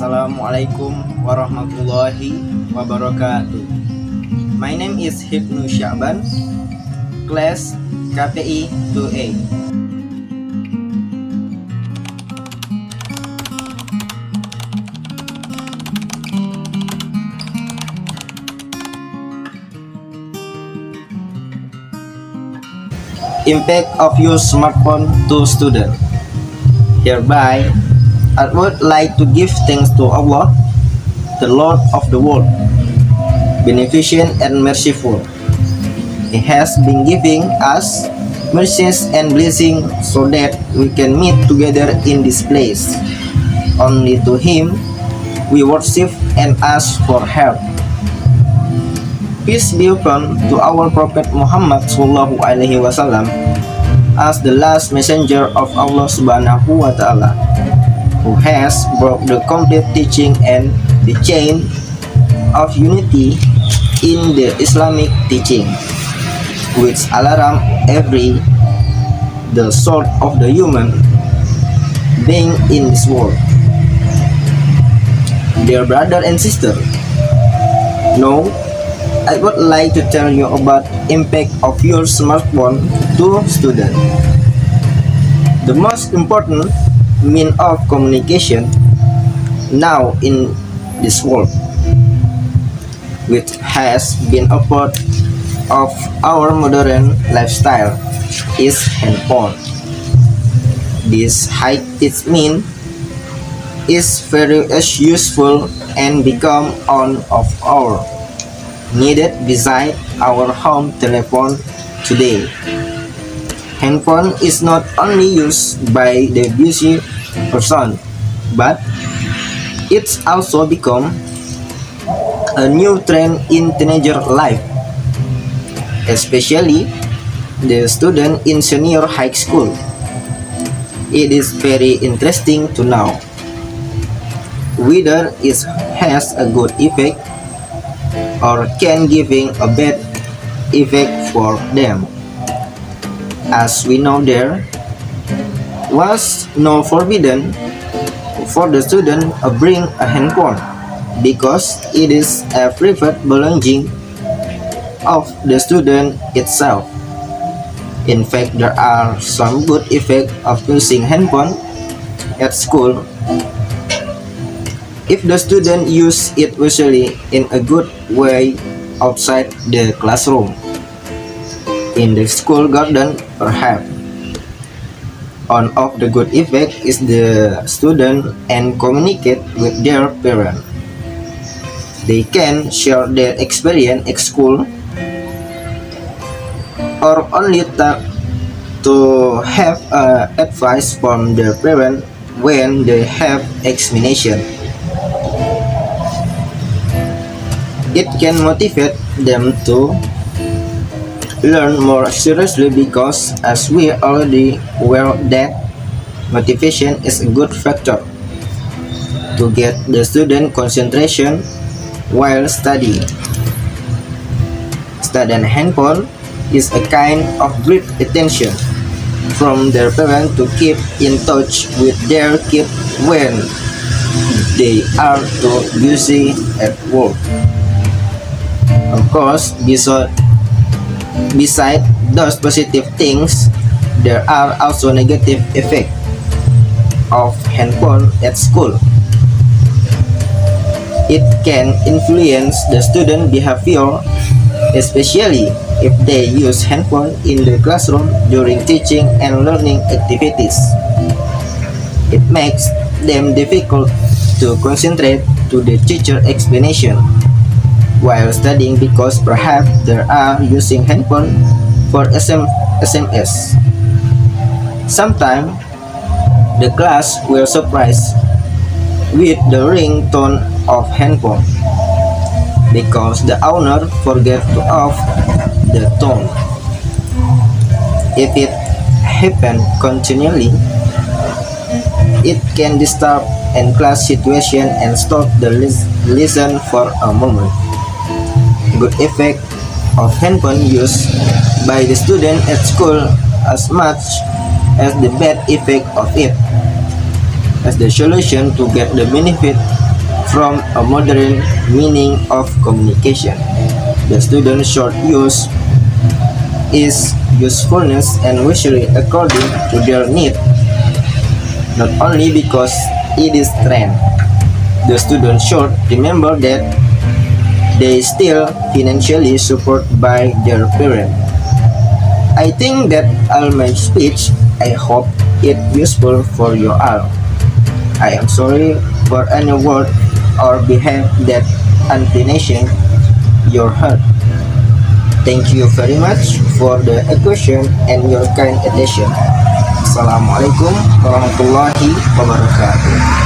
Assalamualaikum warahmatullahi wabarakatuh. My name is Hibnu Syaban, class KPI 2A. Impact of your smartphone to student. Hereby, I would like to give thanks to Allah, the Lord of the world, beneficent and merciful. He has been giving us mercies and blessings so that we can meet together in this place. Only to Him we worship and ask for help. Peace be upon to our Prophet Muhammad SAW as the last messenger of Allah Subhanahu wa Ta'ala, who has brought the complete teaching and the chain of unity in the Islamic teaching, which alarm every the soul of the human being in this world. Dear brother and sister, now I would like to tell you about impact of your smartphone to students. The most important mean of communication now in this world, which has been a part of our modern lifestyle, is handphone. This high its mean is very useful and become one of our needed beside our home telephone today. Handphone is not only used by the busy person, but it's also become a new trend in teenager life, especially the student in senior high school. It is very interesting to know whether it has a good effect or can giving a bad effect for them. As we know, there was no forbidden for the student to bring a handphone because it is a private belonging of the student itself. In fact, there are some good effects of using handphone at school if the student use it usually in a good way outside the classroom, in the school garden perhaps. One of the good effect is the student and communicate with their parent. They can share their experience at school or only talk to have advice from their parent when they have examination. It can motivate them to learn more seriously because, as we already aware, that motivation is a good factor to get the student concentration while studying. Student handphone is a kind of great attention from their parents to keep in touch with their kid when they are too busy at work. Of course, beside those positive things, there are also negative effects of handphone at school. It can influence the student behavior, especially if they use handphone in the classroom during teaching and learning activities. It makes them difficult to concentrate to the teacher explanation while studying because perhaps they are using handphone for SMS. Sometimes the class will surprise with the ringtone of handphone because the owner forget to off the tone. If it happens continually, it can disturb in class situation and stop the lesson for a moment. Good effect of handphone use by the student at school as much as the bad effect of it. As the solution to get the benefit from a modern meaning of communication. The student short use is usefulness and usually according to their need, not only because it is trend. The student should remember that they still financially supported by their parent. I think that all my speech. I hope it useful for you all. I am sorry for any word or behavior that unfinished your heart. Thank you very much for the question and your kind attention. Assalamualaikum warahmatullahi wabarakatuh.